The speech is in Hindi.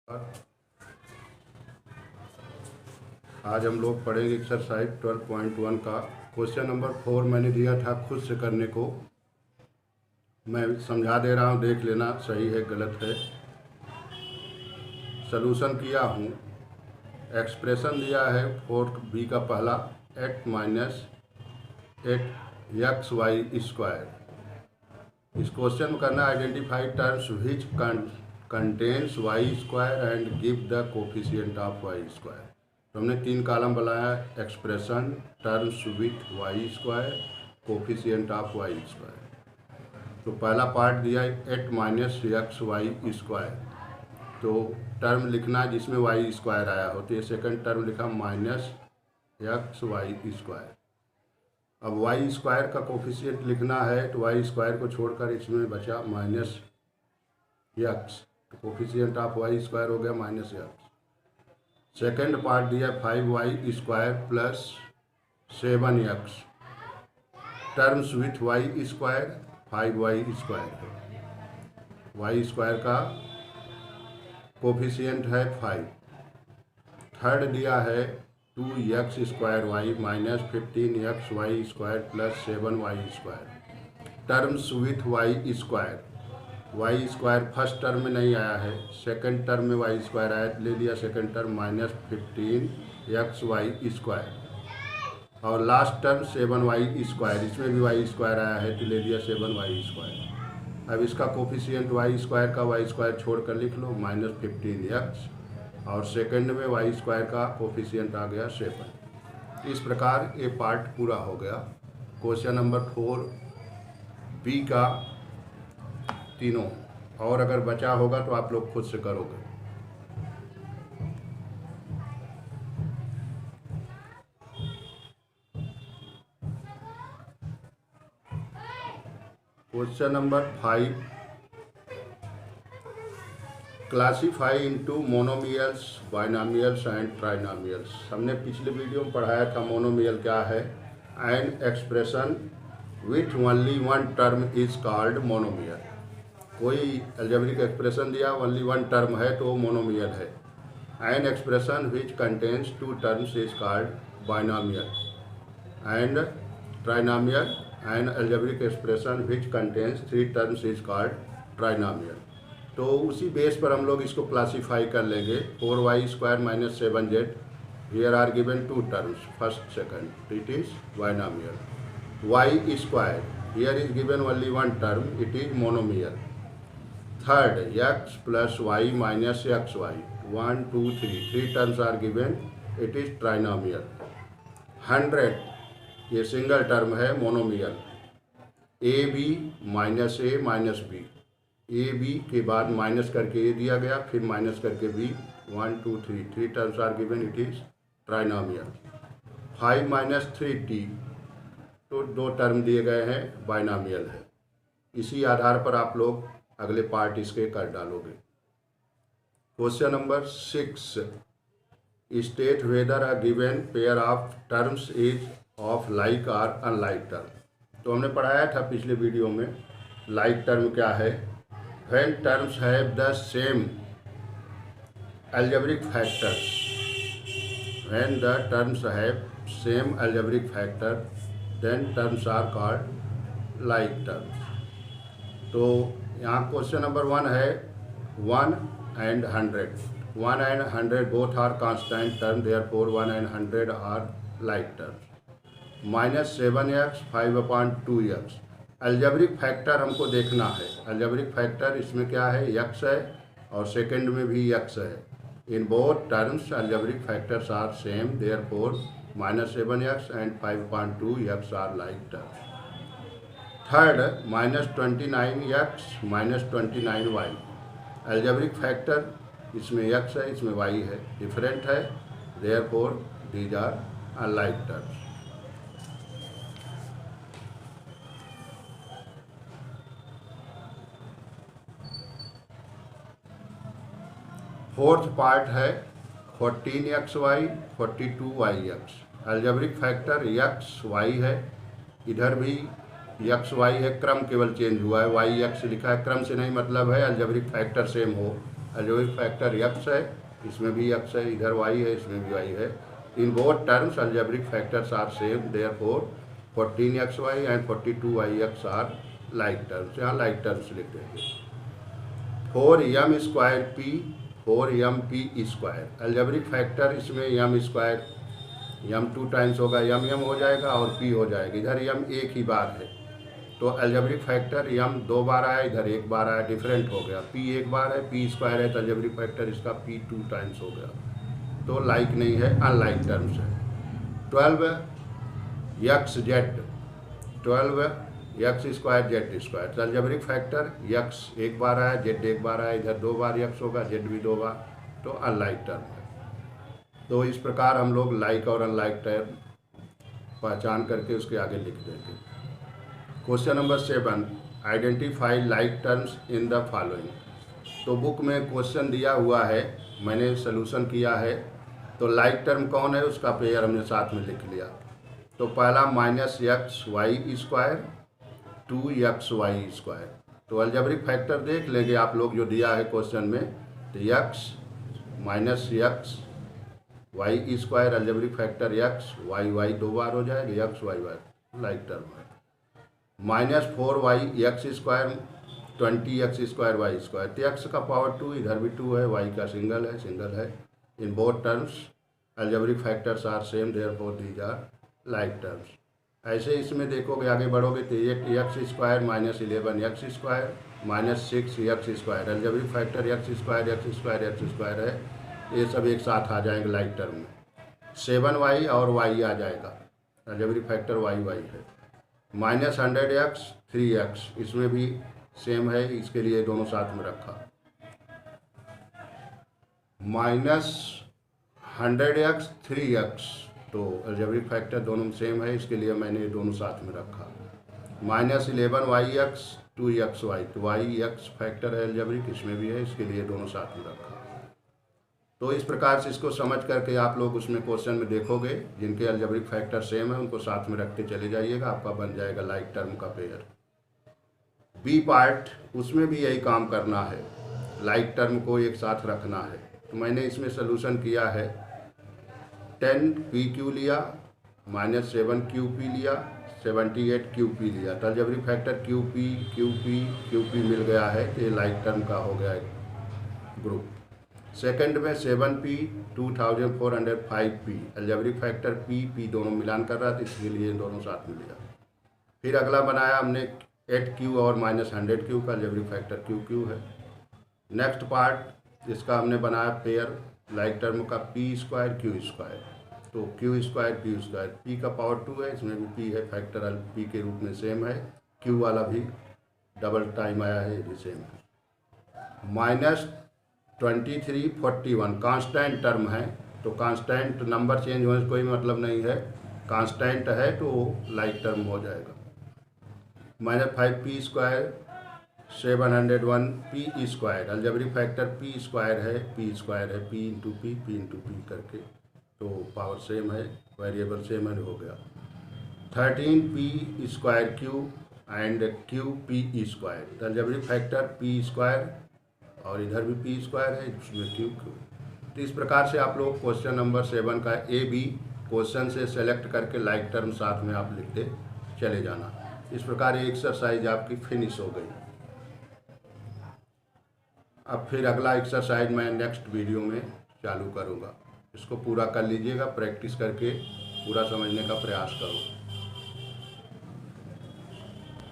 आज हम लोग पढ़ेंगे एक्सरसाइज 12.1 का क्वेश्चन नंबर 4 मैंने दिया था खुद से करने को। मैं समझा दे रहा हूँ, देख लेना सही है गलत है। सलूशन किया हूँ। एक्सप्रेशन दिया है 4b का पहला 8 - 8x(y)²। इस क्वेश्चन में करना identify terms which contains y² and give the coefficient of y²। तो हमने 3 कॉलम बनाया, expression, terms with y², coefficient of y²। तो पहला पार्ट दिया 8 - x(y)²। तो टर्म लिखना जिसमें y² आया हो, तो ये सेकंड टर्म लिखा -x(y)²। अब y² का कोफिशिएंट लिखना है, तो y² को छोड़कर इसमें बचा -x, तो कोफिशिएंट ऑफ y² हो गया -x। सेकेंड पार्ट दिया 5y² + 7x, terms with y², 5y² y² का कोफिशिएंट है 5। थर्ड दिया है 2x² y - 15xy² + 7y², terms with y²। y² first term में नहीं आया है, सेकंड टर्म में y² आया, ले लिया सेकंड टर्म -15xy²। और लास्ट टर्म 7y², इसमें भी y² आया है, तो ले लिया 7y²। अब इसका कोफिशिएंट y² का y² छोड़कर लिख लो -15x, और सेकंड में y² का कोफिशिएंट आ गया 7। इस प्रकार ये पार्ट पूरा हो गया। क्वेश्चन नंबर 4b का तीनों, और अगर बचा होगा तो आप लोग खुद से करोगे। Question number 5, classify into monomials, binomials and trinomials. हमने पिछले वीडियो में पढ़ाया था मोनोमियल क्या है। And expression with only one term is called monomial. कोई अलजेब्रिक एक्सप्रेशन दिया, ओनली वन टर्म है तो मोनोमियल है। And expression which contains 2 terms is called binomial. And trinomial and algebraic expression which contains 3 terms is called trinomial. तो उसी बेस पर हम लोग इसको क्लासीफाई कर लेंगे। 4y² - 7z, here are given 2 terms, first second, it is binomial. y², here is given only one term, it is monomial. Third x + y - xy, 1 2 3 terms are given, it is trinomial. 100, ये सिंगल टर्म है, monomial. ab - a - b, A B के बाद माइनस करके ए दिया गया, फिर माइनस करके B, 1 2 3 terms are given, it is trinomial. 5 - 3t, तो 2 टर्म दिए गए हैं, बाइनोमियल है। इसी आधार पर आप लोग अगले पार्ट इसके कर डालोगे। Question number 6, state whether a given pair of terms is of like और अनलाइक टर्म। तो हमने पढ़ाया था पिछले वीडियो में, लाइक टर्म क्या है। When terms have the same algebraic factors, when the terms have same algebraic factor, then terms are called like terms. तो यहाँ क्वेश्चन नंबर 1 है 1 and 100. 1 and 100 both are constant term, therefore 1 and 100 are like terms. -7x 5/2x, algebraic factor हमको देखना है। अलजेब्रिक फैक्टर इसमें क्या है, x है, और सेकंड में भी x है। In both terms algebraic factors are same, therefore -7x and 5/2x are like terms. Third -29x - 29y, algebraic factor इसमें x है, इसमें y है, डिफरेंट है, therefore these are unlike terms. Fourth part है 14xy 42yx, algebraic factor x y है, इधर भी x y है, क्रम केवल चेंज हुआ है, y x लिखा है, क्रम से नहीं मतलब है, अलजेब्रिक फैक्टर सेम हो। अलजेब्रिक फैक्टर x है, इसमें भी x है, इधर y है, इसमें भी y है। In both terms algebraic factors are same, therefore 14xy and 42yx are like terms. यहाँ लाइक टर्म्स लिख देंगे। 4m square p 4mp square algebraic factor, इसमें m स्क्वायर m 2 टाइम्स होगा, m हो जाएगा और p हो जाएगा। इधर m एक ही बार है तो अलजेब्रिक फैक्टर m 2 बार आया, इधर 1 बार आया, डिफरेंट हो गया। p 1 बार है, p स्क्वायर है तो अलजेब्रिक फैक्टर इसका p 2 टाइम्स हो गया, तो लाइक नहीं है, अनलाइक टर्म्स है। 12x स्क्वायर z स्क्वायर तो अलजेब्रिक फैक्टर x 1 बार आया, z 1 बार आया, इधर 2 बार x होगा, z भी 2 बार, तो अनलाइक टर्म है। तो इस प्रकार हम लोग लाइक और अनलाइक टर्म पहचान करके उसके आगे लिख देंगे। Question number 7, identify like terms in the following. तो बुक में क्वेश्चन दिया हुआ है, मैंने सोल्यूशन किया है। तो लाइक टर्म कौन है उसका पेयर हमने साथ में लिख लिया। तो पहला -xy स्क्वायर 2xy स्क्वायर, तो अलजेब्रिक फैक्टर देख लेंगे आप लोग जो दिया है क्वेश्चन में। तो x -xy square algebraic factor x y 2 बार हो जाएगा, x y लाइक टर्म है। -4y square 20x square y square, तो x का पावर 2, इधर भी 2 है, y का सिंगल है। In both terms algebraic factors are same, therefore these are like terms. ऐसे इसमें देखोगे आगे बढ़ोगे तो 8x square -11x square -6x square algebraic factor x square है, ये सब एक साथ आ जाएंगे लाइक टर्म में। 7y और y आ जाएगा, अलजेब्रिक फैक्टर y है। -100x 3x, इसमें भी सेम है, इसके लिए दोनों साथ में रखा। -100x 3x, तो अलजेब्रिक फैक्टर दोनों सेम है, इसके लिए मैंने दोनों साथ में रखा। -11yx 2xy, तो yx फैक्टर है अलजेब्रिक, इसमें भी है, इसके लिए दोनों साथ में रखा। तो इस प्रकार से इसको समझ करके आप लोग उसमें क्वेश्चन में देखोगे, जिनके अलजेब्रिक फैक्टर सेम है उनको साथ में रखते चले जाइएगा, आपका बन जाएगा लाइक टर्म का पेयर। बी पार्ट, उसमें भी यही काम करना है, लाइक टर्म को एक साथ रखना है। तो मैंने इसमें सोल्यूशन किया है। 10pq लिया, -7qp लिया, 78qp लिया, तो अलजेब्रिक फैक्टर qp मिल गया है, ये लाइक टर्म का हो गया ग्रुप। सेकंड में 7p 2405p, algebraic factor p दोनों मिलान कर रहा था, इसके लिए दोनों साथ में लिया। फिर अगला बनाया हमने 8q और -100q का, अलजेब्रिक फैक्टर q है। नेक्स्ट पार्ट इसका हमने बनाया पेयर लाइक टर्म का p स्क्वायर q स्क्वायर, तो q स्क्वायर p का पावर 2 है, इसमें भी p है, फैक्टर p के रूप में सेम है, q वाला भी डबल टाइम आया है, ये भी सेम है। -2341 कांस्टेंट टर्म है, तो कांस्टेंट नंबर चेंज होने से कोई मतलब नहीं है, कांस्टेंट है तो लाइक टर्म हो जाएगा। -5p square 701p square, algebraic factor p square है, p इंटू p करके, तो पावर सेम है, वेरिएबल सेम है, हो गया। 13p square q and qp square, algebraic factor p square और इधर भी p स्क्वायर है, इसमें q। तो इस प्रकार से आप लोग क्वेश्चन नंबर 7 का A-B क्वेश्चन से सेलेक्ट करके लाइक टर्म साथ में आप लिखते चले जाना। इस प्रकार ये एक्सरसाइज आपकी फिनिश हो गई। अब फिर अगला एक्सरसाइज मैं नेक्स्ट वीडियो में चालू करूँगा, इसको पूरा कर लीजिएगा, प्रैक्टिस करके पूरा समझने का प्रयास करो।